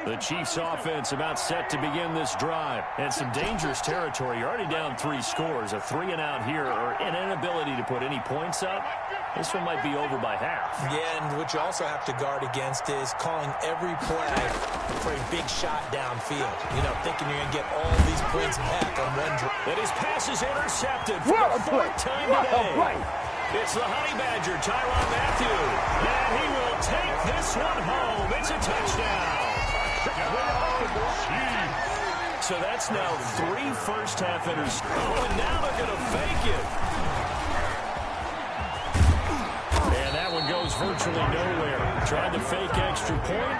The Chiefs offense about set to begin this drive. And some dangerous territory. You're already down 3 scores. A 3-and-out here or an inability to put any points up. This one might be over by half. Yeah, and what you also have to guard against is calling every play for a big shot downfield. You know, thinking you're going to get all these points back on one drive. And his pass is intercepted for the 4th time today. It's the Honey Badger, Tyrann Mathieu. And he will take this one home. It's a touchdown. So that's now 3 first-half interceptions. Oh, and now they're going to fake it. And that one goes virtually nowhere. Tried to fake extra point,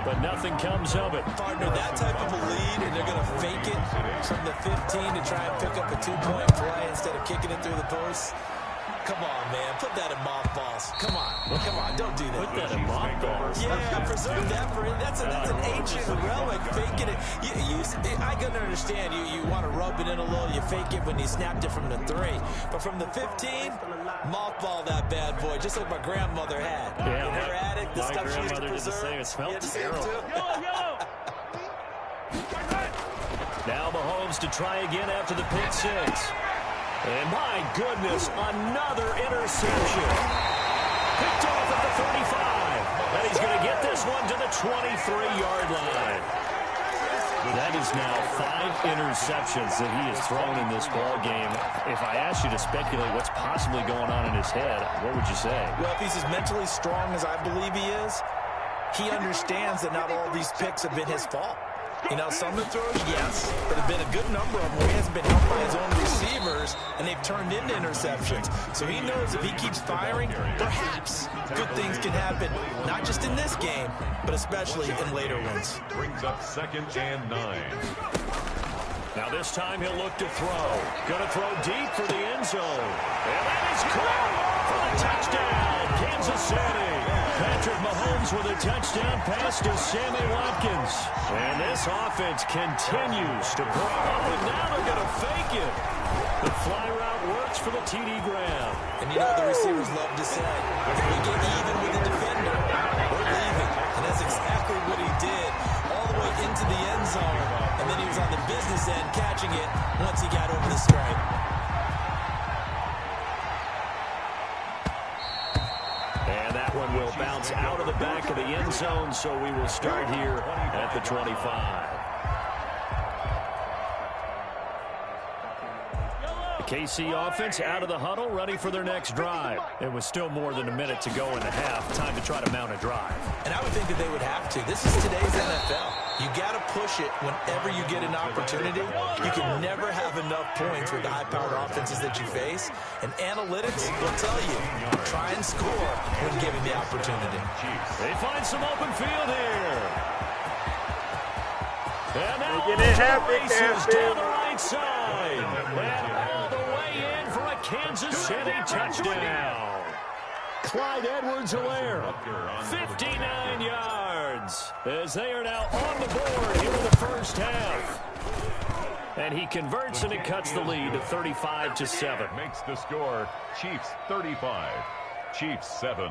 but nothing comes of it. Partner, that type of a lead, and they're going to fake it from the 15 to try and pick up a 2-point play instead of kicking it through the post. Come on, man. Put that in mothballs. Come on. Come on. Don't do that. Put that in mothballs. Yeah, preserve that for it. That's an ancient relic. Faking it. I can understand. You want to rub it in a little. You fake it when you snapped it from the 3. But from the 15, mothball that bad boy, just like my grandmother had. Yeah, in her attic, the stuff she used to preserve. It smelled terrible. Now Mahomes to try again after the pick 6. And my goodness, another interception. Picked off at the 35. And he's going to get this one to the 23-yard line. That is now 5 interceptions that he has thrown in this ball game. If I asked you to speculate what's possibly going on in his head, what would you say? Well, if he's as mentally strong as I believe he is, he understands that not all these picks have been his fault. You know, some of the throws, yes, but there have been a good number of them where he hasn't been helped by his own receivers, and they've turned into interceptions. So he knows if he keeps firing, perhaps good things can happen, not just in this game, but especially in later ones. Brings up 2nd and 9. Now this time he'll look to throw. Going to throw deep for the end zone. And that is caught for the touchdown, Kansas City. Patrick Mahomes with a touchdown pass to Sammy Watkins. And this offense continues to grow. And now they're going to fake it. The fly route works for the TD Graham. And you know what the receivers love to say? If we get even with the defender, we're leaving. And that's exactly what he did all the way into the end zone. And then he was on the business end catching it once he got over the stripe. And that one will bounce out of the back of the end zone, so we will start here at the 25. The KC offense out of the huddle, ready for their next drive. It was still more than a minute to go in the half. Time to try to mount a drive. And I would think that they would have to. This is today's NFL. You got to push it whenever you get an opportunity. You can never have enough points with the high-powered offenses that you face. And analytics will tell you, try and score when given the opportunity. They find some open field here. And now races down the right side. And all the way in for a Kansas City touchdown. Clyde Edwards-Helaire, 59 yards, as they are now on the board here in the first half. And he converts, and it cuts the lead to 35-7. Makes the score Chiefs 35, Chiefs 7.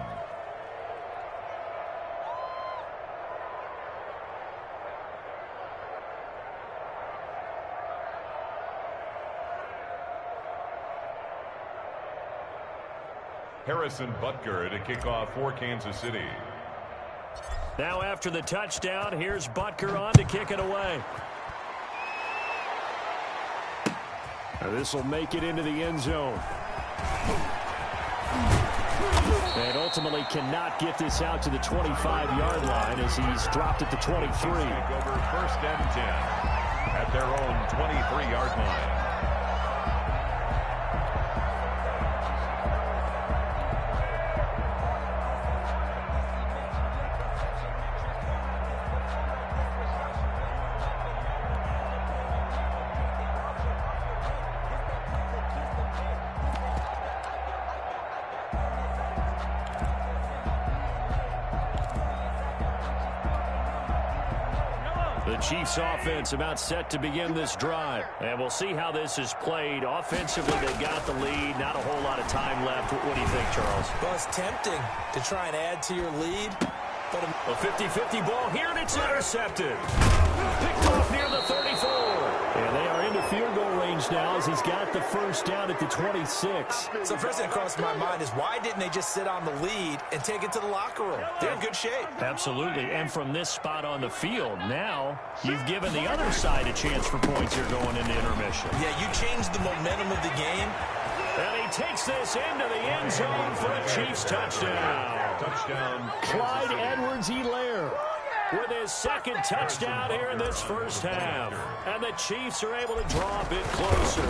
Harrison Butker to kick off for Kansas City. Now after the touchdown, here's Butker on to kick it away. This will make it into the end zone. And ultimately cannot get this out to the 25-yard line as he's dropped at the 23. Over 1st and 10 at their own 23-yard line. The Chiefs offense about set to begin this drive. And we'll see how this is played. Offensively, they've got the lead. Not a whole lot of time left. What do you think, Charles? Well, it's tempting to try and add to your lead. A 50-50 ball here, and it's intercepted. Picked off near the 34. And they are into field goal range now as he's got the first down at the 26. So first thing that crossed my mind is why didn't they just sit on the lead and take it to the locker room? They're in good shape. Absolutely. And from this spot on the field, now you've given the other side a chance for points here going into intermission. Yeah, you changed the momentum of the game. And he takes this into the end zone for a Chiefs touchdown. Clyde Edwards-Helaire with his second touchdown here in this first half. And the Chiefs are able to draw a bit closer.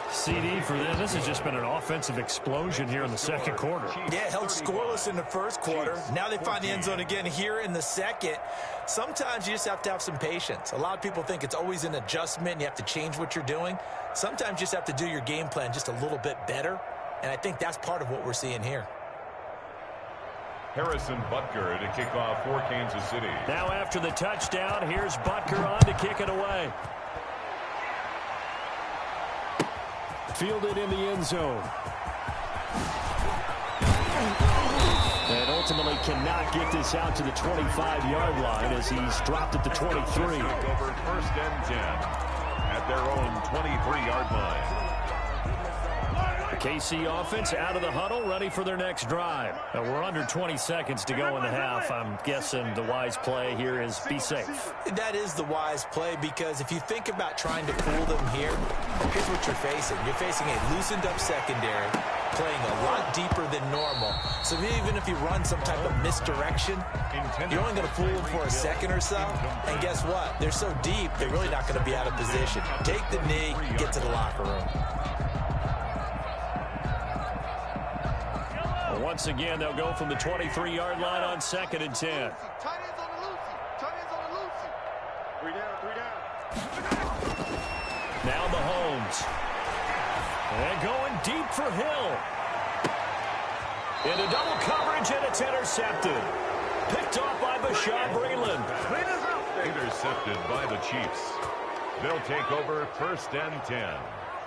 CD for them. This has just been an offensive explosion here in the second quarter. Yeah, held scoreless in the first quarter. Now they find the end zone again here in the second. Sometimes you just have to have some patience. A lot of people think it's always an adjustment. You have to change what you're doing. Sometimes you just have to do your game plan just a little bit better. And I think that's part of what we're seeing here. Harrison Butker to kick off for Kansas City. Now after the touchdown, here's Butker on to kick it away. Fielded in the end zone. And ultimately cannot get this out to the 25-yard line as he's dropped at the 23. Over first and 10 at their own 23-yard line. The KC offense out of the huddle, ready for their next drive. Now we're under 20 seconds to go in the half. I'm guessing the wise play here is be safe. That is the wise play, because if you think about trying to fool them here, here's what you're facing. You're facing a loosened-up secondary, playing a lot deeper than normal. So even if you run some type of misdirection, you're only going to fool them for a second or so. And guess what? They're so deep, they're really not going to be out of position. Take the knee, get to the locker room. Once again, they'll go from the 23-yard line on 2nd and 10. Now Mahomes. And going deep for Hill. Into double coverage, and it's intercepted. Picked off by Bashaud Breeland. Intercepted by the Chiefs. They'll take over first and 10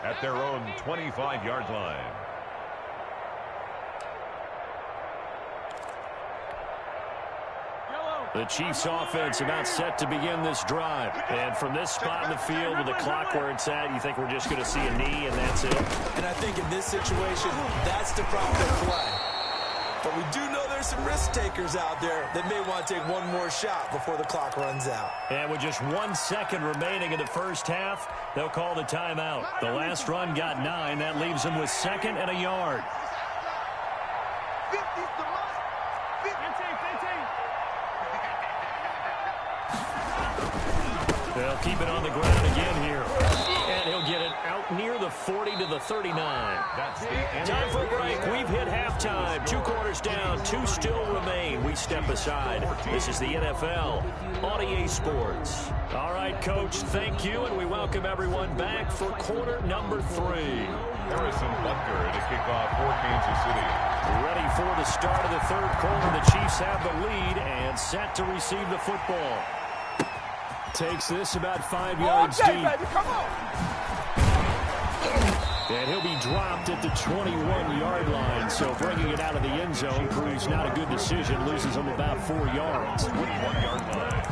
at their own 25-yard line. The Chiefs offense about set to begin this drive. And from this spot in the field with the clock where it's at, you think we're just going to see a knee and that's it? And I think in this situation, that's the proper play. But we do know there's some risk takers out there that may want to take one more shot before the clock runs out. And with just 1 second remaining in the first half, they'll call the timeout. The last run got 9. That leaves them with 2nd and a yard. They'll keep it on the ground again here. And he'll get it out near the 40 to the 39. Time for a break. We've hit halftime. 2 quarters down. 2 still remain. We step aside. This is the NFL on EA Sports. All right, Coach, thank you, and we welcome everyone back for quarter number 3. Harrison Butker to kick off for Kansas City. Ready for the start of the 3rd quarter. The Chiefs have the lead and set to receive the football. Takes this about 5 yards deep. Baby, come on. And he'll be dropped at the 21-yard line. So bringing it out of the end zone proves not a good decision. Loses him about 4 yards. 1-yard line.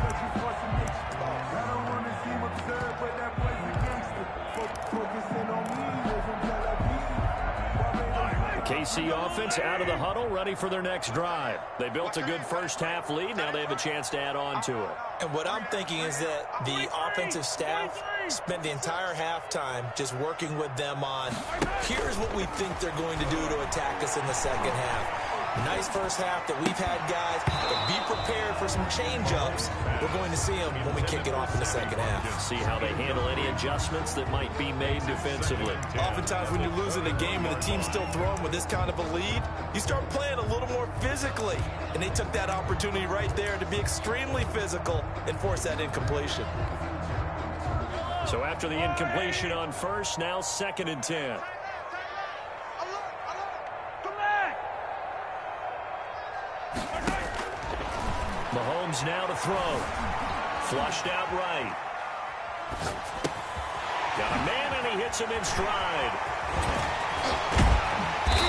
KC offense out of the huddle, ready for their next drive. They built a good first half lead. Now they have a chance to add on to it. And what I'm thinking is that the offensive staff spent the entire halftime just working with them on, here's what we think they're going to do to attack us in the second half. Nice first half that we've had, guys, but be prepared for some change-ups. We're going to see them when we kick it off in the second half. See how they handle any adjustments that might be made defensively. Oftentimes when you're losing a game and the team's still throwing with this kind of a lead, you start playing a little more physically. And they took that opportunity right there to be extremely physical and force that incompletion. So after the incompletion on first, now 2nd and 10. Mahomes now to throw. Flushed out right. Got a man, and he hits him in stride.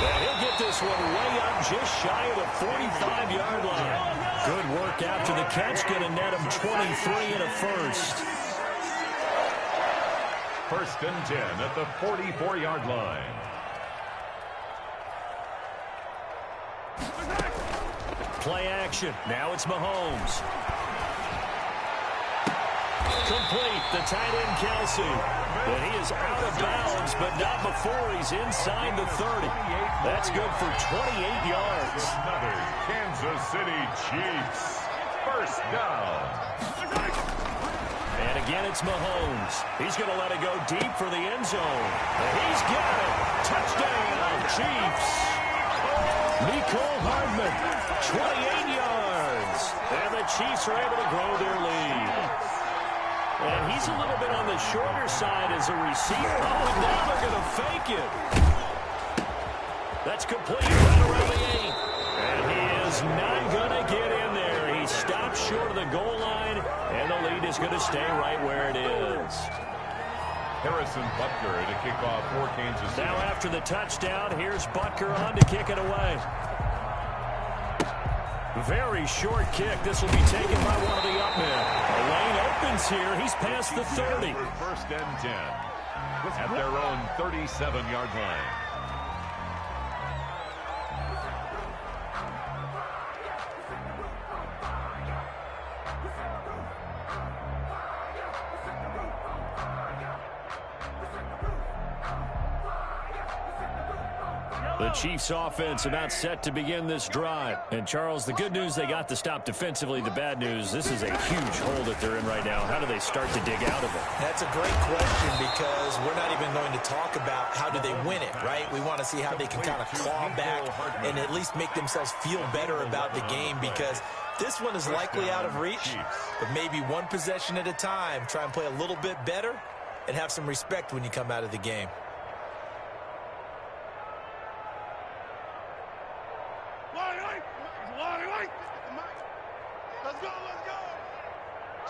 And he'll get this one way up just shy of the 45-yard line. Good work after the catch. Going to net him 23 and a first. First and 10 at the 44-yard line. Play action. Now it's Mahomes. Complete. The tight end, Kelsey. And he is out of bounds, but not before he's inside the 30. That's good for 28 yards. Another Kansas City Chiefs. First down. And again, it's Mahomes. He's going to let it go deep for the end zone. And he's got it. Touchdown, Chiefs. Nicole Hardman, 28 yards. And the Chiefs are able to grow their lead. And he's a little bit on the shorter side as a receiver. Oh, and now they're going to fake it. That's complete right around the 8. And he is not going to get in there. He stopped short of the goal line, and the lead is going to stay right where it is. Harrison Butker to kick off for Kansas City. Now after the touchdown, here's Butker on to kick it away. Very short kick. This will be taken by one of the up men. A lane opens here. He's past the 30. First and 10 at their own 37-yard line. The Chiefs offense about set to begin this drive. And, Charles, the good news, they got the stop defensively. The bad news, this is a huge hole that they're in right now. How do they start to dig out of it? That's a great question because we're not even going to talk about how do they win it, right? We want to see how they can kind of claw back and at least make themselves feel better about the game because this one is likely out of reach, but maybe one possession at a time. Try and play a little bit better and have some respect when you come out of the game.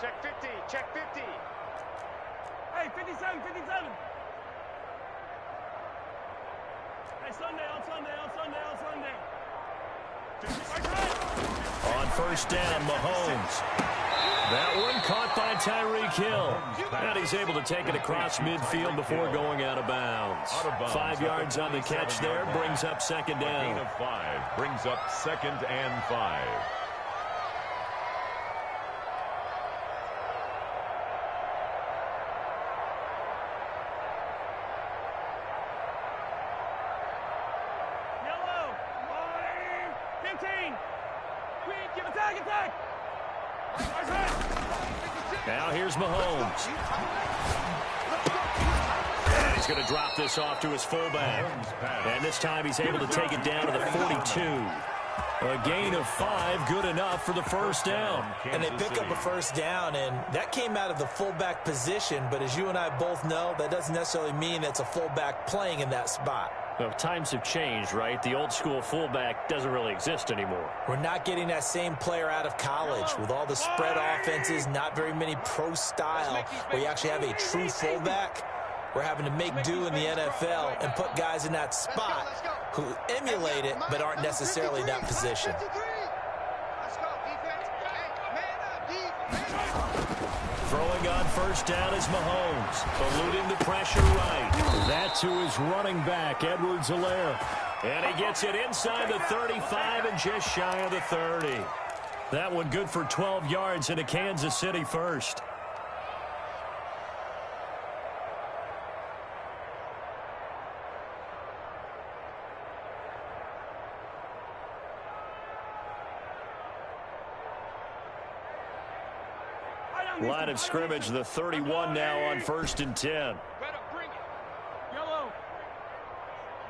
Check 50, check 50. Hey, 57, 57. Hey, Sunday, on Sunday, on Sunday, on Sunday. On first down, Mahomes. That one caught by Tyreek Hill. And he's able to take it across midfield before going out of bounds. 5 yards on the catch there, brings up second down. Gain of 5 brings up second and 5. Now here's Mahomes. And he's going to drop this off to his fullback. And this time he's able to take it down to the 42. A gain of 5, good enough for the first down. And they pick up a first down, and that came out of the fullback position. But as you and I both know, that doesn't necessarily mean it's a fullback playing in that spot. Well, times have changed, right? The old school fullback doesn't really exist anymore. We're not getting that same player out of college with all the spread offenses, not very many pro style where you actually have a true fullback. We're having to make do in the NFL and put guys in that spot who emulate it but aren't necessarily in that position. Throwing on first down is Mahomes, eluding the pressure right. That to his running back, Edwards-Helaire. And he gets it inside the 35 and just shy of the 30. That one good for 12 yards into Kansas City first. Line of scrimmage, the 31 now on first and 10. Better bring it. Yellow.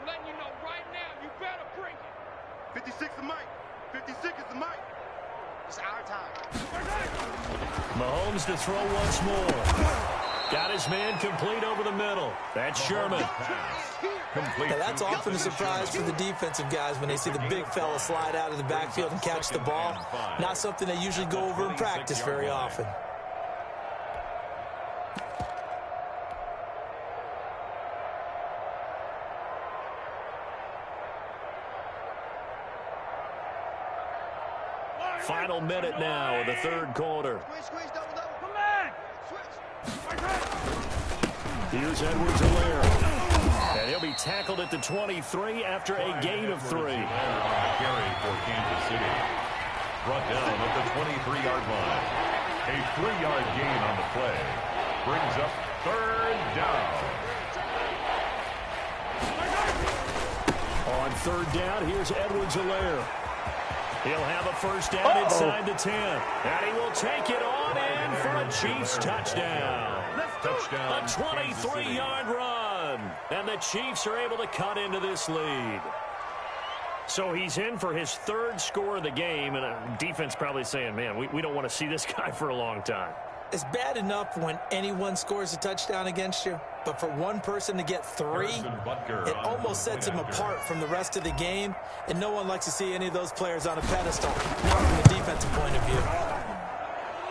I'm letting you know right now, you better bring it. 56 is Mike. 56 is the Mike. It's our time. Mahomes to throw once more. Got his man complete over the middle. That's Sherman. Now, that's often a surprise for the defensive guys when they see the big fella slide out of the backfield and catch the ball. Not something they usually go over in practice very often. Final minute now of the third quarter. Come back. Here's Edwards-Helaire. And he'll be tackled at the 23 after a gain of 3. Carry for Kansas City. Brought down at the 23-yard line. A 3-yard gain on the play. Brings up third down. On third down, here's Edwards-Helaire. He'll have a first down inside the 10. And he will take it on in for a Chiefs touchdown. Touchdown. A 23-yard run. And the Chiefs are able to cut into this lead. So he's in for his third score of the game. And defense probably saying, man, we don't want to see this guy for a long time. It's bad enough when anyone scores a touchdown against you, but for one person to get 3, it almost sets him apart from the rest of the game, and no one likes to see any of those players on a pedestal, not from the defensive point of view.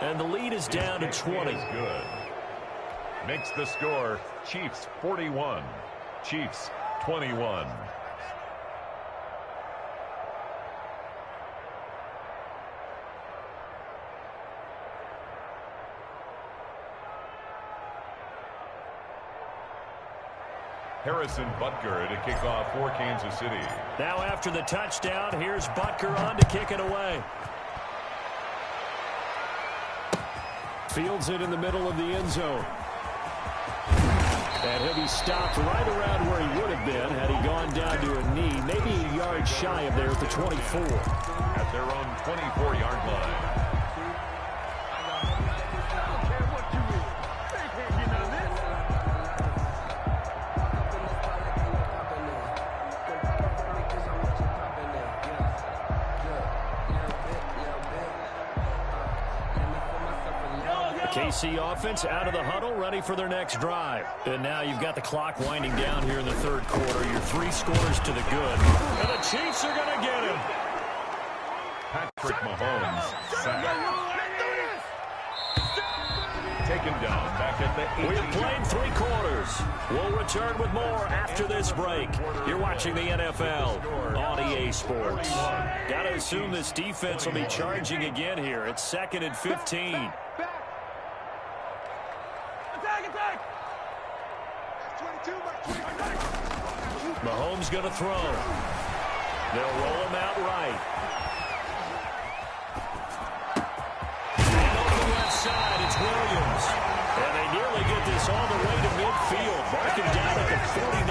And the lead is down to 20. Good. Makes the score Chiefs 41, Chiefs 21. Harrison Butker to kick off for Kansas City. Now after the touchdown, here's Butker on to kick it away. Fields it in the middle of the end zone. And he'll be stopped right around where he would have been had he gone down to a knee, maybe a yard shy of there at the 24. At their own 24-yard line. KC offense out of the huddle, ready for their next drive. And now you've got the clock winding down here in the third quarter. Your 3 scores to the good. And the Chiefs are going to get him. Patrick Mahomes sacked. Taken down back at the 18. We've played 3 quarters. We'll return with more after this break. You're watching the NFL on EA Sports. Got to assume this defense will be charging again here. It's 2nd and 15. Mahomes going to throw. They'll roll him out right. And over the left side, it's Williams. And they nearly get this all the way to midfield. Marking down at the 49.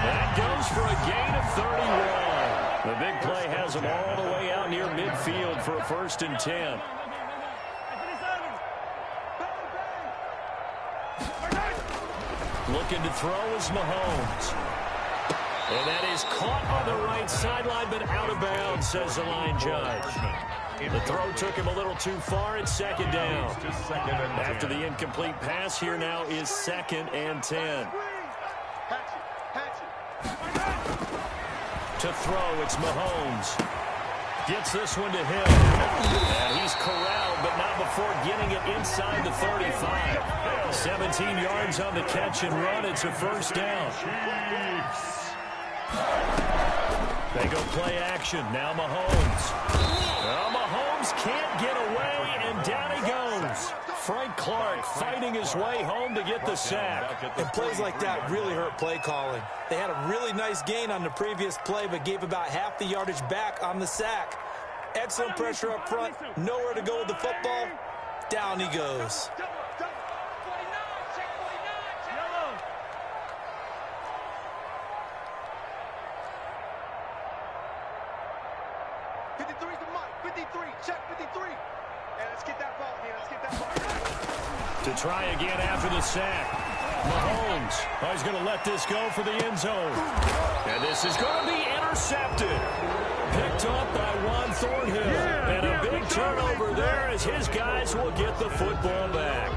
That goes for a gain of 31. The big play has them all the way out near midfield for a 1st and 10. Looking to throw is Mahomes. And that is caught on the right sideline, but out of bounds, says the line judge. The throw took him a little too far. It's 2nd down. After the incomplete pass, here now is 2nd and 10. To throw, it's Mahomes. Gets this one to him. And he's corralled, but not before getting it inside the 35. 17 yards on the catch and run. It's a 1st down. They go play action. Now Mahomes. Well, Mahomes can't get away, and down he goes. Frank Clark fighting his way home to get the sack. And plays like that really hurt play calling. They had a really nice gain on the previous play, but gave about half the yardage back on the sack. Excellent pressure up front. Nowhere to go with the football. Down he goes. To try again after the sack. Mahomes. He's going to let this go for the end zone. And this is going to be intercepted. Picked up by Juan Thornhill. And a big turnover there as his guys will get the football back.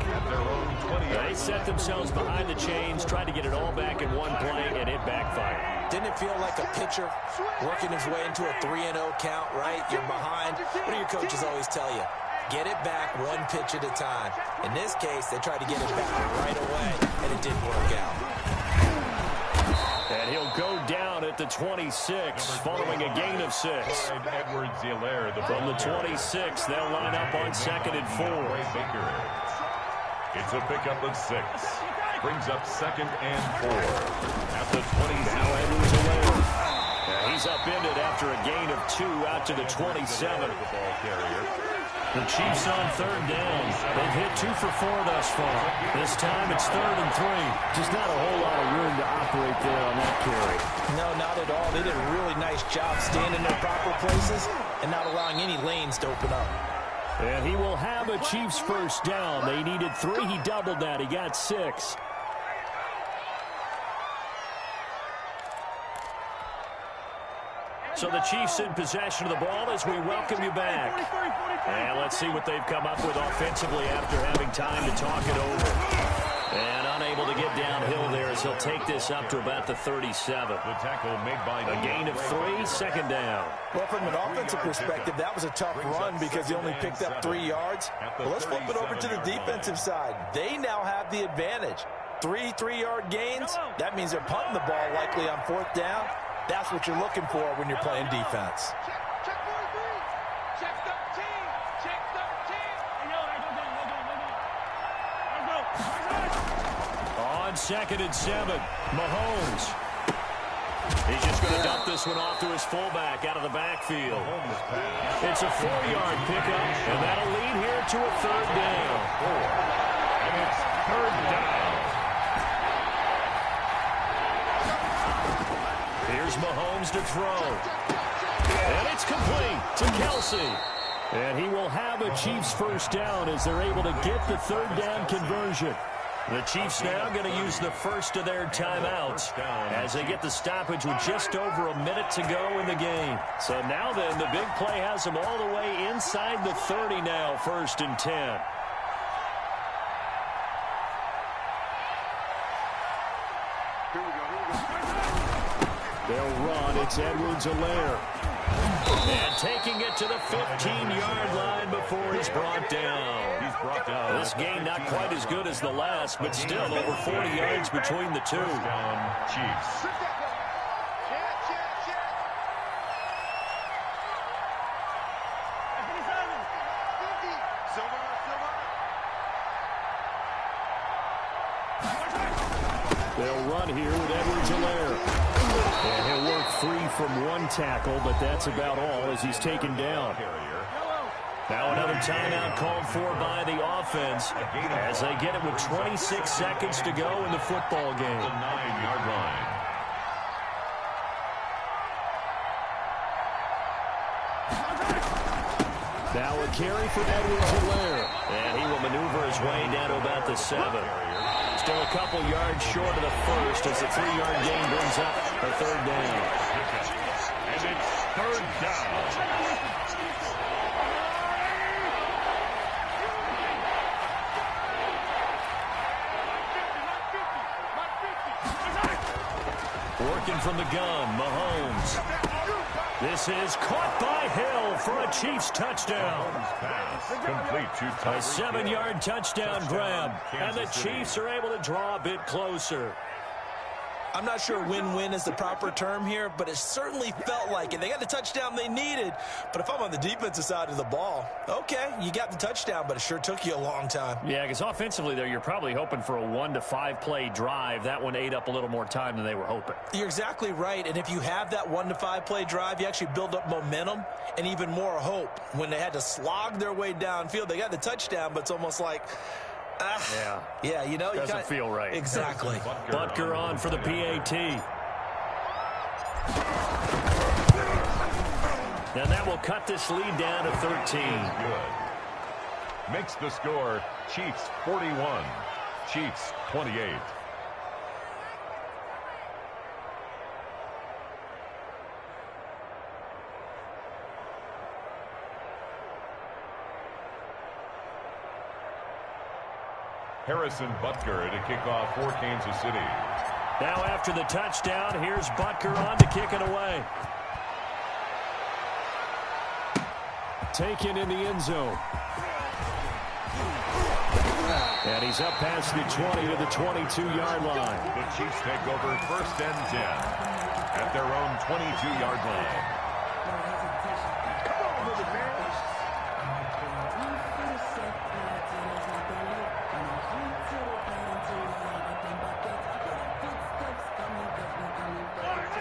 They set themselves behind the chains, tried to get it all back in one play, and it backfired. Didn't it feel like a pitcher working his way into a 3-0 count, right? You're behind. What do your coaches always tell you? Get it back one pitch at a time. In this case, they tried to get it back right away, and it didn't work out. And he'll go down at the the 26 following a gain of 6. From the 26, they'll line up on 2nd and 4. It's a pickup of 6. Brings up 2nd and 4. At the 20. Now Edwards-Helaire. He's upended after a gain of 2 out to the 27. The Chiefs on 3rd down. They've hit 2 for 4 thus far. This time it's 3rd and 3. Just not a whole lot of room to operate there on that carry. No, not at all. They did a really nice job staying in their proper places and not allowing any lanes to open up. And he will have a Chiefs first down. They needed 3. He doubled that. He got 6. So the Chiefs in possession of the ball as we welcome you back. And let's see what they've come up with offensively after having time to talk it over. And unable to get downhill there as he'll take this up to about the 37. The tackle made by a gain of 3, 2nd down. Well, from an offensive perspective, that was a tough run because he only picked up 3 yards. But let's flip it over to the defensive side. They now have the advantage. 3 3-yard gains. That means they're punting the ball likely on 4th down. That's what you're looking for when you're playing defense. Check 43. Check 13. Check 13. On 2nd and 7, Mahomes. He's just going to dump this one off to his fullback out of the backfield. It's a 4-yard pickup, and that'll lead here to a 3rd down. And it's 3rd down. Here's Mahomes to throw. And it's complete to Kelsey. And he will have a Chiefs first down as they're able to get the 3rd down conversion. The Chiefs now going to use the first of their timeouts as they get the stoppage with just over a minute to go in the game. So now then, the big play has them all the way inside the 30 now, 1st and 10. They'll run. It's Edwards-Helaire. And taking it to the 15-yard line before he's brought down. This game not quite as good as the last, but still over 40 yards between the two. Chiefs. They'll run here with Edwards-Helaire. And he'll work free from 1 tackle, but that's about all as he's taken down. Now another timeout called for by the offense as they get it with 26 seconds to go in the football game. The 9-yard line. Now a carry for Edwards-Helaire. And he will maneuver his way down to about the 7. Still a couple yards short of the first as the 3-yard gain brings up a 3rd down. And it's 3rd down. Working from the gun, Mahomes. This is caught by Hill for a Chiefs touchdown. Complete to a 7-yard touchdown grab, and the Chiefs are able to draw a bit closer. I'm not sure win-win is the proper term here, but it certainly felt like it. They got the touchdown they needed, but if I'm on the defensive side of the ball, okay, you got the touchdown, but it sure took you a long time. Yeah, because offensively there, you're probably hoping for a 1 to 5 play drive. That one ate up a little more time than they were hoping. You're exactly right, and if you have that 1 to 5 play drive, you actually build up momentum and even more hope. When they had to slog their way downfield, they got the touchdown, but it's almost like, yeah, you know, doesn't feel right. Exactly. Butker on for the PAT. And that will cut this lead down to 13. Good. Makes the score Chiefs 41, Chiefs 28. Harrison Butker to kick off for Kansas City. Now after the touchdown, here's Butker on to kick it away. Taken in the end zone. And he's up past the 20 to the 22-yard line. The Chiefs take over 1st and 10. at their own 22-yard line. Come on with it, man.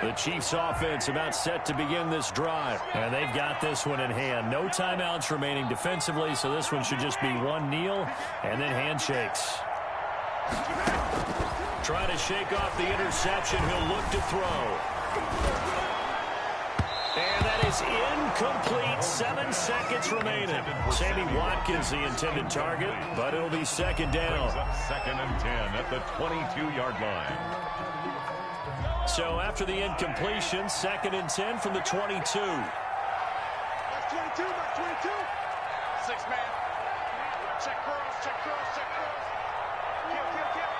The Chiefs offense about set to begin this drive. And they've got this one in hand. No timeouts remaining defensively, so this one should just be one kneel and then handshakes. Trying to shake off the interception. He'll look to throw. And that is incomplete. 7 seconds remaining. Sammy Watkins the intended target, but it'll be second down. Second and 10 at the 22-yard line. So after the incompletion, second and 10 from the 22. That's 22, that's 22. 6-man. Check cross, check cross, check cross. Kill, kill, kill.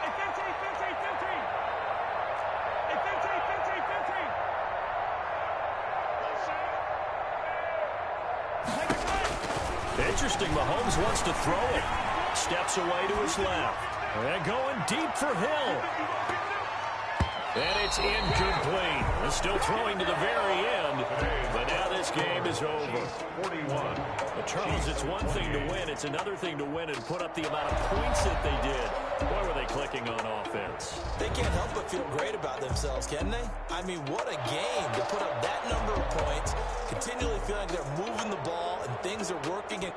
Hey, 15, 15, 15. Hey, 15, 15. Interesting, Mahomes wants to throw it. Steps away to his left. And going deep for Hill. And it's incomplete. They're still throwing to the very end. But now this game is over. 41. But Charles, it's one thing to win. It's another thing to win and put up the amount of points that they did. Boy, were they clicking on offense. They can't help but feel great about themselves, can they? I mean, what a game to put up that number of points, continually feeling like they're moving the ball and things are working.